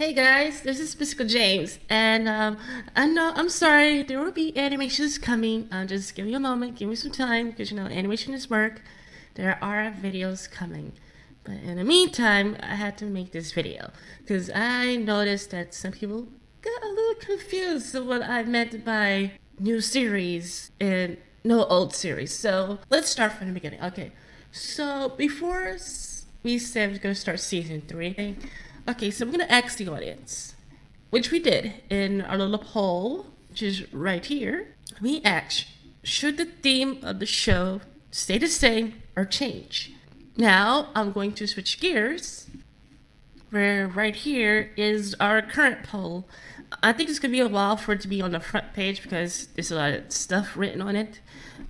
Hey guys, this is Mystical James, and I know I'm sorry there will be animations coming. Just give me a moment, give me some time, because animation is work. There are videos coming, but in the meantime, I had to make this video because I noticed that some people got a little confused of what I meant by new series and no old series. So let's start from the beginning. Okay, so before we said we're gonna start season 3. Okay, so I'm gonna ask the audience, which we did in our little poll, which is right here. We asked, should the theme of the show stay the same or change? Now I'm going to switch gears, where right here is our current poll. I think it's gonna be a while for it to be on the front page because there's a lot of stuff written on it.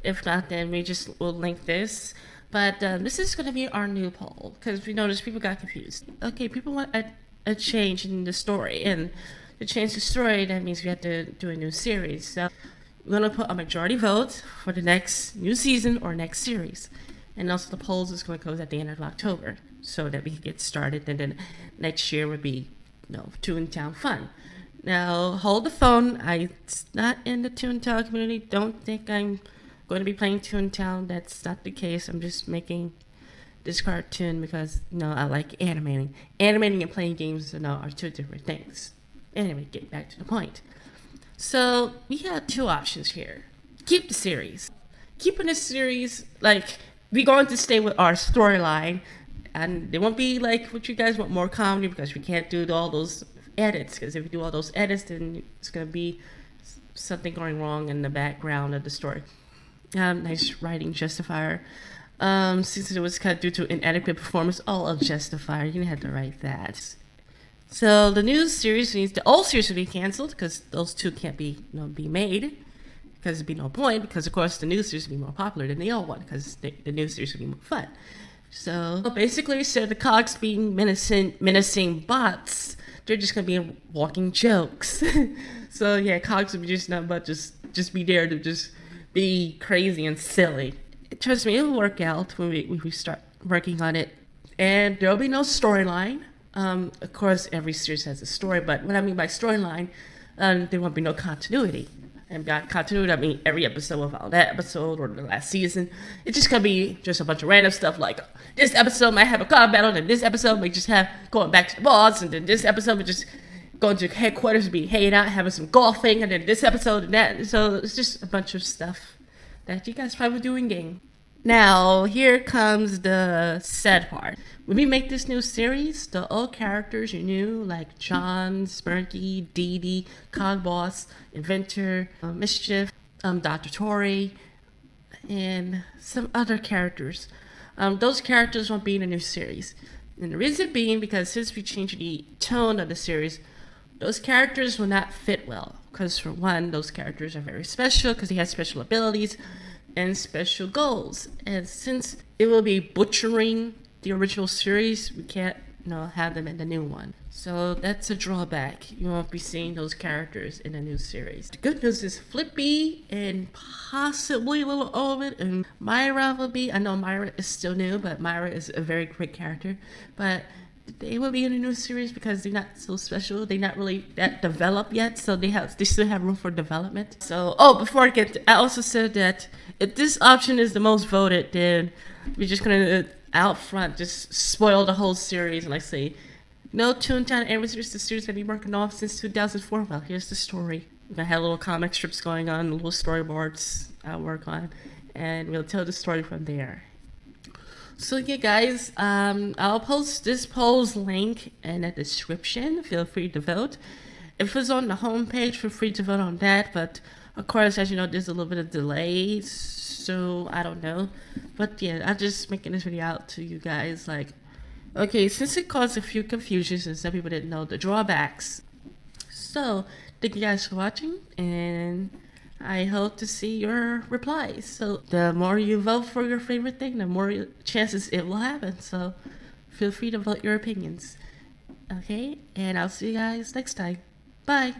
If not, then we just will link this. But this is going to be our new poll because we noticed people got confused. Okay, people want a change in the story, and to change the story, that means we have to do a new series. So we're going to put a majority vote for the next new season or next series. And also the polls is going to close at the end of October so that we can get started, and then next year would be, Toontown fun. Now, hold the phone. I'm not in the Toontown community. Don't think I'm going to be playing Toontown. That's not the case. I'm just making this cartoon because I like animating. Animating and playing games are two different things. Anyway, get back to the point. So we have two options here. Keep the series. Keeping the series, we're going to stay with our storyline, and it won't be like what you guys want, more comedy, because we can't do all those edits, because if we do all those edits, then it's going to be something going wrong in the background of the story. Nice writing, Justifier. Since it was cut due to inadequate performance, I'll Justifier. You didn't have to write that. So the new series means the old series will be canceled because those two can't be made, because there'd be no point, because of course the new series will be more popular than the old one because the new series will be more fun. So basically, instead of the cogs being menacing bots, they're just gonna be walking jokes. So yeah, cogs will be just nothing but just be there to just be crazy and silly. Trust me, it'll work out when we start working on it. And there'll be no storyline. Of course, every series has a story, but what I mean by storyline, there won't be no continuity. And by continuity, I mean every episode will follow that episode or the last season. It's just gonna be just a bunch of random stuff, like this episode might have a car battle, and this episode might just have going back to the boss, and then this episode would just going to headquarters, be hanging out, having some golfing, and then this episode and that. So it's just a bunch of stuff that you guys probably do in game. Now, here comes the sad part. When we make this new series, the old characters you knew, like John, Sparky, Dee Dee, Cog Boss, Inventor, Mischief, Dr. Tori, and some other characters. Those characters won't be in the new series. And the reason being because since we changed the tone of the series, those characters will not fit well. Because for one, those characters are very special because they have special abilities and special goals. And since it will be butchering the original series, we can't have them in the new one. So that's a drawback. You won't be seeing those characters in the new series. The good news is Flippy and possibly Little Ovid and Myra will be. I know Myra is still new, but Myra is a very great character. But they will be in a new series because they're not so special. They're not really that developed yet, so they still have room for development. So, before I also said that if this option is the most voted, then we're just gonna out front just spoil the whole series and say, no Toontown Anime Series, the series that we've been working on since 2004. Well, here's the story. We're gonna have little comic strips going on, little storyboards I'll work on, and we'll tell the story from there. So yeah, guys, I'll post this poll's link in the description. Feel free to vote. If it's on the homepage, feel free to vote on that. But of course, as you know, there's a little bit of delay, so I don't know. But yeah, I'm just making this video out to you guys. Okay, since it caused a few confusions and some people didn't know the drawbacks. So thank you guys for watching, and I hope to see your replies. So the more you vote for your favorite thing, the more chances it will happen. So feel free to vote your opinions. Okay, and I'll see you guys next time. Bye.